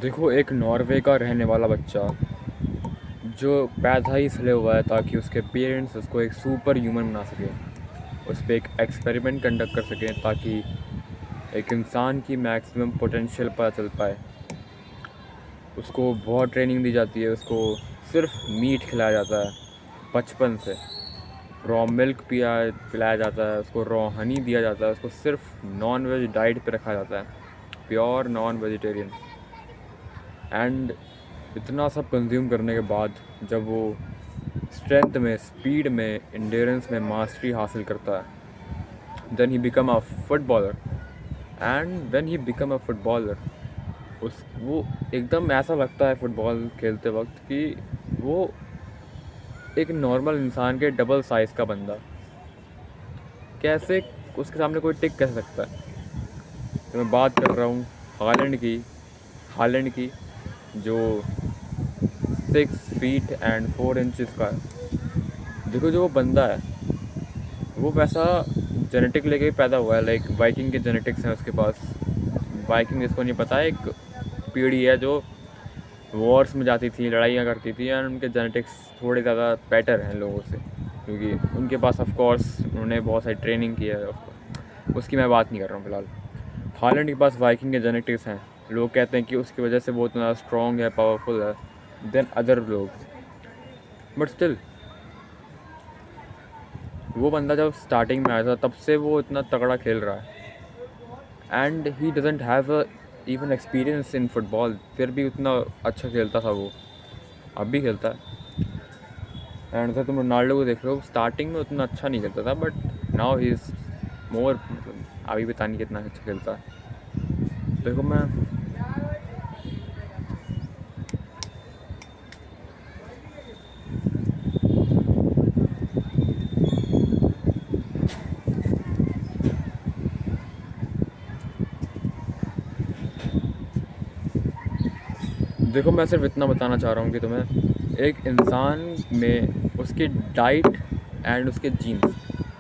देखो, एक नॉर्वे का रहने वाला बच्चा जो पैदा ही इसलिए हुआ है ताकि उसके पेरेंट्स उसको एक सुपर ह्यूमन बना सकें, उस पर एक एक्सपेरिमेंट कंडक्ट कर सकें ताकि एक इंसान की मैक्सिमम पोटेंशियल पता चल पाए। उसको बहुत ट्रेनिंग दी जाती है, उसको सिर्फ मीट खिलाया जाता है बचपन से, रॉ मिल्क पिलाया जाता है, उसको रॉ हनी दिया जाता है, उसको सिर्फ नॉन वेज डाइट पे रखा जाता है, प्योर नॉन वेजिटेरियन। एंड इतना सब कंज्यूम करने के बाद जब वो स्ट्रेंथ में, स्पीड में, एंड्योरेंस में मास्टरी हासिल करता है, then he become a footballer. And when he become a footballer, वो एकदम ऐसा लगता है फुटबॉल खेलते वक्त कि वो एक नॉर्मल इंसान के डबल साइज़ का बंदा कैसे उसके सामने कोई टिक कैसे सकता है। तो मैं बात कर रहा हूँ हालैंड की जो 6 फीट एंड 4 इंचज़ का है। देखो, जो वो बंदा है वो वैसा जेनेटिक लेके ही पैदा हुआ है, लाइक वाइकिंग के जेनेटिक्स हैं उसके पास। वाइकिंग जिसको नहीं पता है, एक पीढ़ी है जो वॉर्स में जाती थी, लड़ाइयाँ करती थी, एंड उनके जेनेटिक्स थोड़े ज़्यादा बेटर हैं लोगों से, क्योंकि उनके पास ऑफ कोर्स उन्होंने बहुत सारी ट्रेनिंग की है। उसकी मैं बात नहीं कर रहा हूँ फ़िलहाल। हालैंड के पास वाइकिंग के जेनेटिक्स हैं। लोग कहते हैं कि उसकी वजह से वो इतना स्ट्रॉन्ग है, पावरफुल है देन अदर लोग। बट स्टिल, वो बंदा जब स्टार्टिंग में आया था तब से वो इतना तगड़ा खेल रहा है, and he doesn't have a even experience in football, फिर भी उतना अच्छा खेलता था वो, अब भी खेलता है। एंड तो तुम रोनाल्डो को देख लो, स्टार्टिंग में उतना अच्छा नहीं खेलता था, but now he is more, अभी पता नहीं कितना अच्छा खेलता है। देखो मैं देखो मैं सिर्फ इतना बताना चाह रहा हूँ कि तुम्हें, एक इंसान में उसकी डाइट एंड उसके जीन्स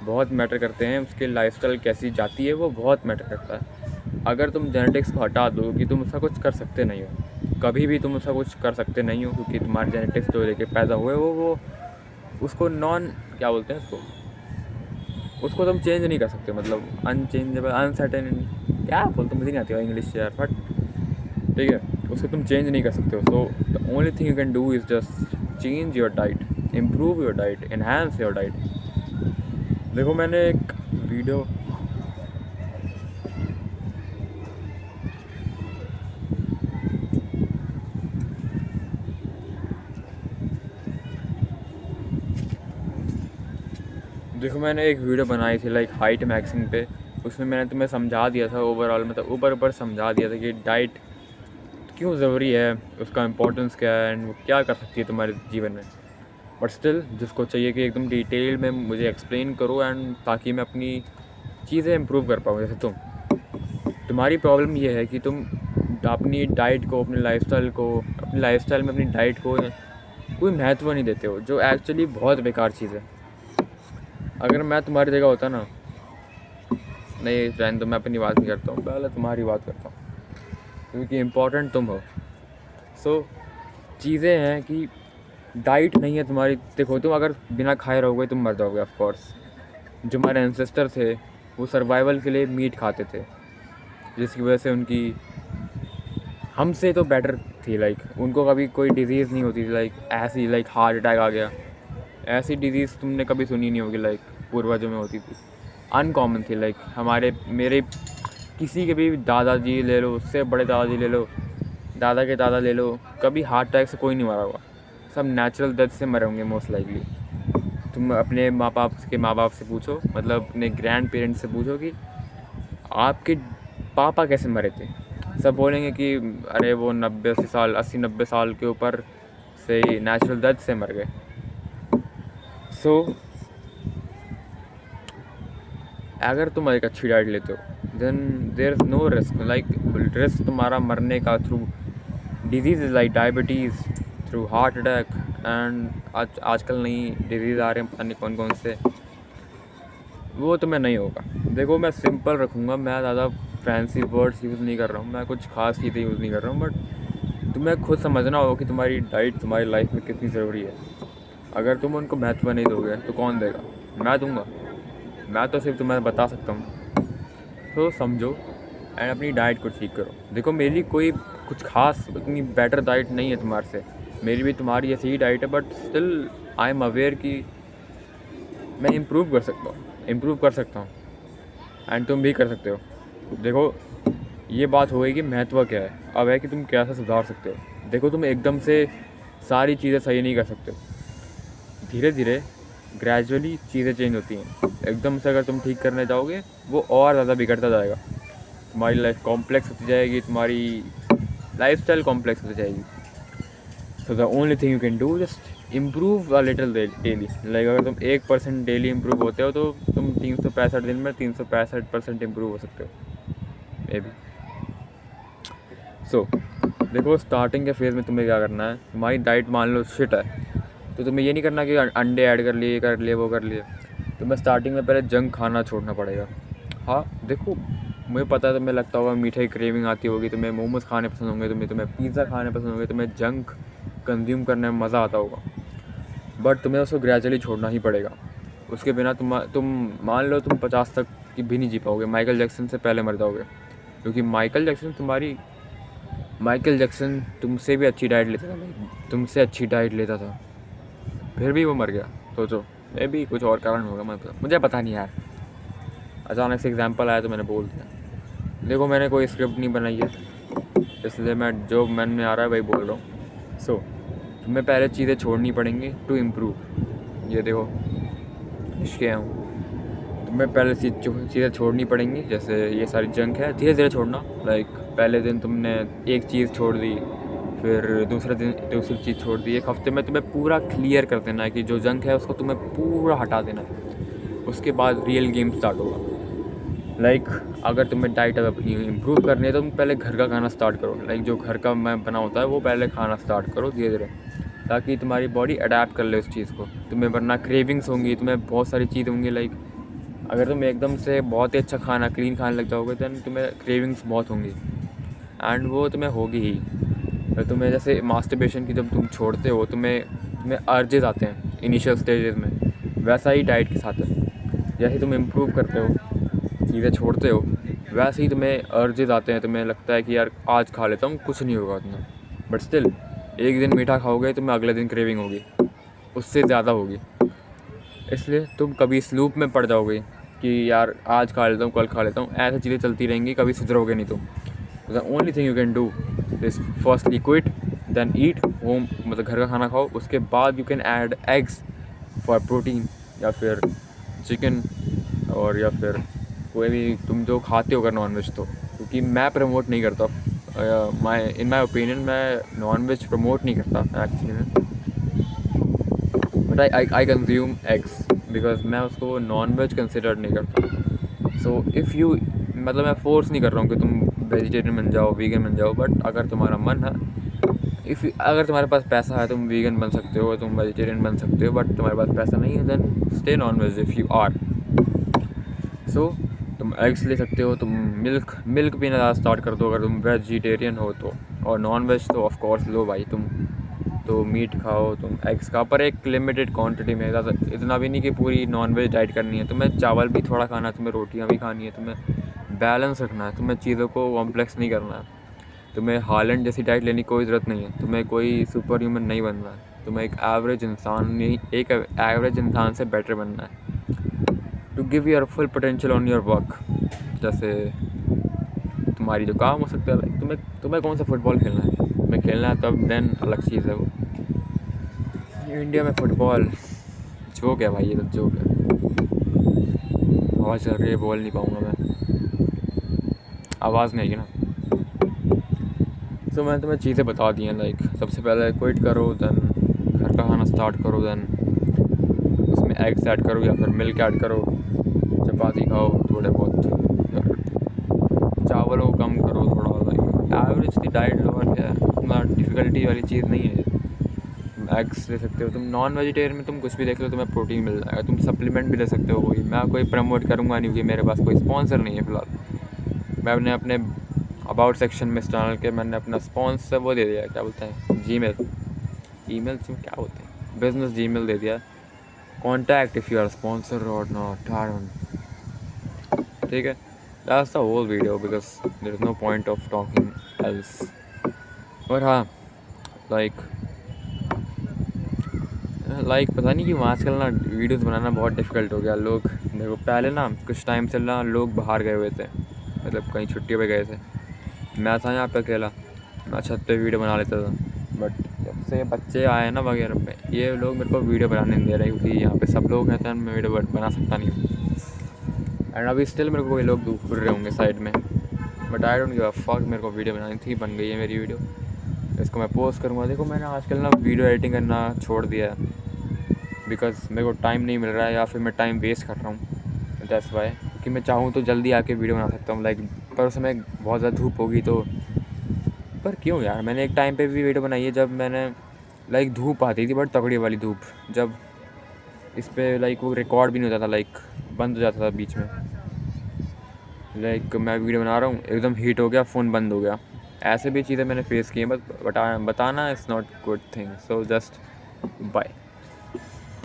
बहुत मैटर करते हैं। उसके लाइफस्टाइल कैसी जाती है वो बहुत मैटर करता है। अगर तुम जेनेटिक्स को हटा दो कि तुम उसका कुछ कर सकते नहीं हो, कभी भी तुम उसका कुछ कर सकते नहीं हो, क्योंकि तुम्हारे जेनेटिक्स जो लेके पैदा हुए वो उसको नॉन क्या बोलते हैं उसको तुम चेंज नहीं कर सकते, मतलब अनचेंजेबल, अनसर्टेन, क्या बोलते, मुझे नहीं आती है इंग्लिश यार, बट ठीक है, उसको तुम चेंज नहीं कर सकते हो। So the only thing you can do is just change your diet, improve your diet, enhance your diet. देखो मैंने एक वीडियो बनाई थी लाइक हाइट मैक्सिंग पे। उसमें मैंने तुम्हें समझा दिया था ओवरऑल, मतलब ऊपर ऊपर समझा दिया था कि डाइट क्यों ज़रूरी है, उसका इम्पोर्टेंस क्या है, एंड वो क्या कर सकती है तुम्हारे जीवन में। बट स्टिल, जिसको चाहिए कि एकदम डिटेल में मुझे एक्सप्लेन करो, एंड ताकि मैं अपनी चीज़ें इम्प्रूव कर पाऊँ। जैसे तुम्हारी प्रॉब्लम ये है कि तुम अपनी डाइट को, अपनी लाइफस्टाइल में अपनी डाइट को कोई महत्व नहीं देते हो, जो एक्चुअली बहुत बेकार चीज़ है। अगर मैं तुम्हारी जगह होता ना, नहीं फ्रेंड, तो मैं अपनी बात नहीं करता हूँ, पहले तुम्हारी बात करता हूँ, क्योंकि इम्पोर्टेंट तुम हो। सो चीज़ें हैं कि डाइट नहीं है तुम्हारी। देखो, तुम अगर बिना खाए रहोगे तुम मर जाओगे ऑफ कोर्स। जो हमारे एंसेस्टर थे वो सर्वाइवल के लिए मीट खाते थे, जिसकी वजह से उनकी हमसे तो बेटर थी, लाइक उनको कभी कोई डिज़ीज़ नहीं होती थी, लाइक ऐसी, लाइक हार्ट अटैक आ गया, ऐसी डिज़ीज़ तुमने कभी सुनी नहीं होगी, लाइक पूर्वजों में होती थी, अनकॉमन थी। लाइक मेरे किसी के भी दादाजी ले लो, उससे बड़े दादाजी ले लो, दादा के दादा ले लो, कभी हार्ट अटैक से कोई नहीं मरा होगा, सब नेचुरल डेथ से मरे होंगे मोस्ट लाइकली। तुम अपने माँ बाप से पूछो, मतलब अपने ग्रैंड पेरेंट्स से पूछो कि आपके पापा कैसे मरे थे, सब बोलेंगे कि अरे वो 80-90 साल के ऊपर से ही नेचुरल डेथ से मर गए। सो अगर तुम एक अच्छी डाइट लेते हो then there is no risk, like risk तुम्हारा मरने का through disease like diabetes, through heart attack, and आजकल नई डिजीज़ आ रहे हैं, पता नहीं कौन कौन से, वो तुम्हें नहीं होगा। देखो मैं सिंपल रखूँगा, मैं ज़्यादा फैंसी वर्ड्स यूज़ नहीं कर रहा हूँ, मैं कुछ ख़ास चीज़ें यूज़ नहीं कर रहा हूँ, बट तुम्हें खुद समझना होगा कि तुम्हारी डाइट तुम्हारी लाइफ में कितनी ज़रूरी है। अगर तुम उनको महत्व नहीं दोगे तो कौन देगा? मैं दूंगा। मैं तो सिर्फ तुम्हें बता सकता हूँ। तो समझो एंड अपनी डाइट को ठीक करो। देखो, मेरी कोई कुछ खास इतनी बेटर डाइट नहीं है तुम्हारे से, मेरी भी तुम्हारी ऐसी ही डाइट है, but still I am aware कि मैं इम्प्रूव कर सकता हूँ एंड तुम भी कर सकते हो। देखो, ये बात हो गई कि महत्व क्या है, अब है कि तुम कैसे सुधार सकते हो। देखो, तुम एकदम से सारी चीज़ें सही नहीं कर सकते हो। धीरे धीरे ग्रेजुअली चीज़ें चेंज होती हैं। एकदम से अगर तुम ठीक करने जाओगे वो और ज़्यादा बिगड़ता जाएगा। तुम्हारी लाइफ कॉम्प्लेक्स होती जाएगी, तुम्हारी लाइफस्टाइल कॉम्प्लेक्स होती जाएगी। So the only thing you can do just improve a little daily. Like अगर तुम 1% डेली इम्प्रूव होते हो तो तुम 365 दिन में 365% इम्प्रूव हो सकते हो मे बी। सो देखो, स्टार्टिंग के फेज़ में तुम्हें क्या करना है, तुम्हारी डाइट मान लो शिट है तो तुम्हें ये नहीं करना कि अंडे ऐड कर लिए वो कर लिए। तुम्हें स्टार्टिंग में पहले जंक खाना छोड़ना पड़ेगा। हाँ देखो, मुझे पता है तुम्हें लगता होगा मीठे क्रेविंग आती होगी, तुम्हें मोमोज़ खाने पसंद होंगे, तुम्हें पिज़्ज़ा खाने पसंद होंगे, तुम्हें जंक कंज्यूम करने में मज़ा आता होगा, बट तुम्हें उसको ग्रेजुअली छोड़ना ही पड़ेगा। उसके बिना तुम मान लो तुम 50 तक की भी नहीं जी पाओगे, माइकल जैक्सन से पहले मर जाओगे। क्योंकि माइकल जैक्सन तुमसे भी अच्छी डाइट लेता था, तुमसे अच्छी डाइट लेता था, फिर भी वो मर गया। सोचो, मे भी कुछ और कारण होगा, मुझे पता नहीं यार, अचानक से एग्जांपल आया तो मैंने बोल दिया। देखो, मैंने कोई स्क्रिप्ट नहीं बनाई है, इसलिए मैं जो मन में आ रहा है वही बोल रहा हूँ। सो तुम्हें पहले चीज़ें छोड़नी पड़ेंगी टू इम्प्रूव। ये देखो, निश्चय हूँ, तुम्हें पहले चीज़ें छोड़नी पड़ेंगी। जैसे ये सारी जंक है, धीरे धीरे छोड़ना। लाइक पहले दिन तुमने एक चीज़ छोड़ दी, फिर दूसरे दिन दूसरी चीज़ छोड़ दी। एक हफ्ते में तुम्हें पूरा क्लियर कर देना है कि जो जंक है उसको तुम्हें पूरा हटा देना है। उसके बाद रियल गेम स्टार्ट होगा। लाइक अगर तुम्हें डाइट अपनी इम्प्रूव करनी है तो तुम पहले घर का खाना स्टार्ट करो। लाइक जो घर का मैं बना होता है वो पहले खाना स्टार्ट करो धीरे धीरे, ताकि तुम्हारी बॉडी अडेप्ट कर ले उस चीज़ को। तुम्हें वरना क्रेविंग्स होंगी, तुम्हें बहुत सारी चीज़ होंगी। लाइक अगर तुम एकदम से बहुत ही अच्छा खाना क्लीन खाने लग जाओगे दैन तुम्हें क्रेविंग्स बहुत होंगी एंड वो तुम्हें होगी ही। तो तुम्हें जैसे मास्टरबेशन की जब तुम छोड़ते हो तुम्हें अर्जेस आते हैं इनिशियल स्टेजेस में, वैसा ही डाइट के साथ है। जैसे तुम इम्प्रूव करते हो, चीज़ें छोड़ते हो, वैसे ही तुम्हें अर्जेस आते हैं। तुम्हें लगता है कि यार आज खा लेता हूँ, कुछ नहीं होगा उतना, बट स्टिल एक दिन मीठा खाओगे तुम्हें अगले दिन क्रेविंग होगी, उससे ज़्यादा होगी। इसलिए तुम कभी इस लूप में पड़ जाओगे कि यार आज खा लेता हूँ, कल खा लेता हूँ, ऐसी चीज़ें चलती रहेंगी, कभी सुधरोगे नहीं तुम। The only thing you can do is firstly quit then eat home, मतलब घर का खाना खाओ। उसके बाद you can add eggs for protein, या फिर चिकन, और या फिर कोई भी तुम जो खाते हो अगर नॉन वेज तो। क्योंकि मैं प्रमोट नहीं करता, इन माई ओपिनियन मैं नॉन वेज प्रमोट नहीं करता एक्चुअली में, but I consume eggs because मैं उसको नॉन वेज कंसिडर नहीं करता। सो इफ़ यू, मतलब मैं फोर्स नहीं कर रहा हूँ कि तुम वेजिटेरियन बन जाओ, वीगन बन जाओ, बट अगर तुम्हारा मन है, अगर तुम्हारे पास पैसा है तुम वीगन बन सकते हो, तुम वेजिटेरियन बन सकते हो, बट तुम्हारे पास पैसा नहीं है then stay non veg if you are. So तुम एग्स ले सकते हो, तुम मिल्क पीना ज़्यादा स्टार्ट कर दो अगर तुम वेजिटेरियन हो तो, और नॉन वेज तो ऑफ कोर्स लो भाई, तुम तो मीट खाओ, तुम एग्स खाओ, पर एक लिमिटेड क्वांटिटी में, ज़्यादा इतना भी नहीं कि पूरी नॉन वेज डाइट करनी है। तुम्हें चावल भी थोड़ा खाना है, तुम्हें रोटियां भी खानी है, तुम्हें बैलेंस रखना है, तुम्हें चीज़ों को कॉम्प्लेक्स नहीं करना है। तुम्हें हालैंड जैसी डाइट लेने की कोई ज़रूरत नहीं है, तुम्हें कोई सुपर ह्यूमन नहीं बनना है, तुम्हें एक एवरेज इंसान से बेटर बनना है to give your full potential on your work. जैसे तुम्हारी जो काम हो सकता है, लाइक तुम्हें कौन सा फुटबॉल खेलना है, तुम्हें खेलना है तब देन अलग चीज़ है वो। इंडिया में फुटबॉल जोक है भाई, ये तो जोक है। आवाज़ चल रही है, बोल नहीं पाऊँगा मैं, आवाज़ नहीं आएगी ना। तो मैंने तुम्हें चीज़ें बता दी हैं। लाइक सबसे पहले क्विट करो, देन घर का खाना स्टार्ट करो, देन उसमें एग्स ऐड करो या फिर मिल्क ऐड करो, चपाती खाओ थोड़े बहुत, चावलों को कम करो थोड़ा। लाइक एवरेज की डाइट लो, और क्या इतना डिफ़िकल्टी वाली चीज़ नहीं है। तुम एग्स ले सकते हो, तुम नॉन वेजिटेरियन में तुम कुछ भी देख लो तुम्हें प्रोटीन मिल जाएगा। तुम सप्लीमेंट भी ले सकते हो, मैं कोई प्रमोट करूँगा नहीं क्योंकि मेरे पास कोई स्पॉन्सर नहीं है फ़िलहाल। मैं अबाउट सेक्शन में इस चैनल के मैंने अपना स्पॉन्सर वो दे दिया, क्या बोलते हैं, जीमेल, ईमेल से क्या बोलते हैं, बिजनेस जीमेल दे दिया, contact if you are sponsor और नॉट, ठीक है। That's the whole video because there is no point of talking else. और हाँ, लाइक पता नहीं क्यों आजकल ना वीडियोस बनाना बहुत डिफ़िकल्ट हो गया। लोग, देखो पहले ना कुछ टाइम से ना लोग बाहर गए हुए थे, मतलब कहीं छुट्टी पे गए थे, मैं था यहाँ पे अकेला, मैं छत पे वीडियो बना लेता था। बट जब से बच्चे आए ना वगैरह पे, ये लोग मेरे को वीडियो बनाने नहीं दे रहे, क्योंकि यहाँ पे सब लोग कहते हैं मैं वीडियो बना सकता नहीं हूँ। एंड अभी स्टिल मेरे को कोई लोग घूर रहे होंगे साइड में, but I don't give a fuck, मेरे को वीडियो बनानी थी, बन गई है मेरी वीडियो, इसको मैं पोस्ट करूँगा। देखो मैंने आजकल ना वीडियो एडिटिंग करना छोड़ दिया है, बिकॉज मेरे को टाइम नहीं मिल रहा है, या फिर मैं टाइम वेस्ट कर रहा हूँ, दैट्स वाई। क्योंकि मैं चाहूँ तो जल्दी आके वीडियो बना सकता हूँ, लाइक पर उस समय बहुत ज़्यादा धूप होगी तो, पर क्यों यार, मैंने एक टाइम पे भी वीडियो बनाई है जब मैंने लाइक धूप आती थी, बट तगड़ी वाली धूप, जब इस पर लाइक वो रिकॉर्ड भी नहीं होता था, लाइक बंद हो जाता था बीच में, लाइक मैं वीडियो बना रहा हूँ एकदम हीट हो गया, फ़ोन बंद हो गया, ऐसे भी चीज़ें मैंने फेस की हैं, बट बताना is not good thing, so just by.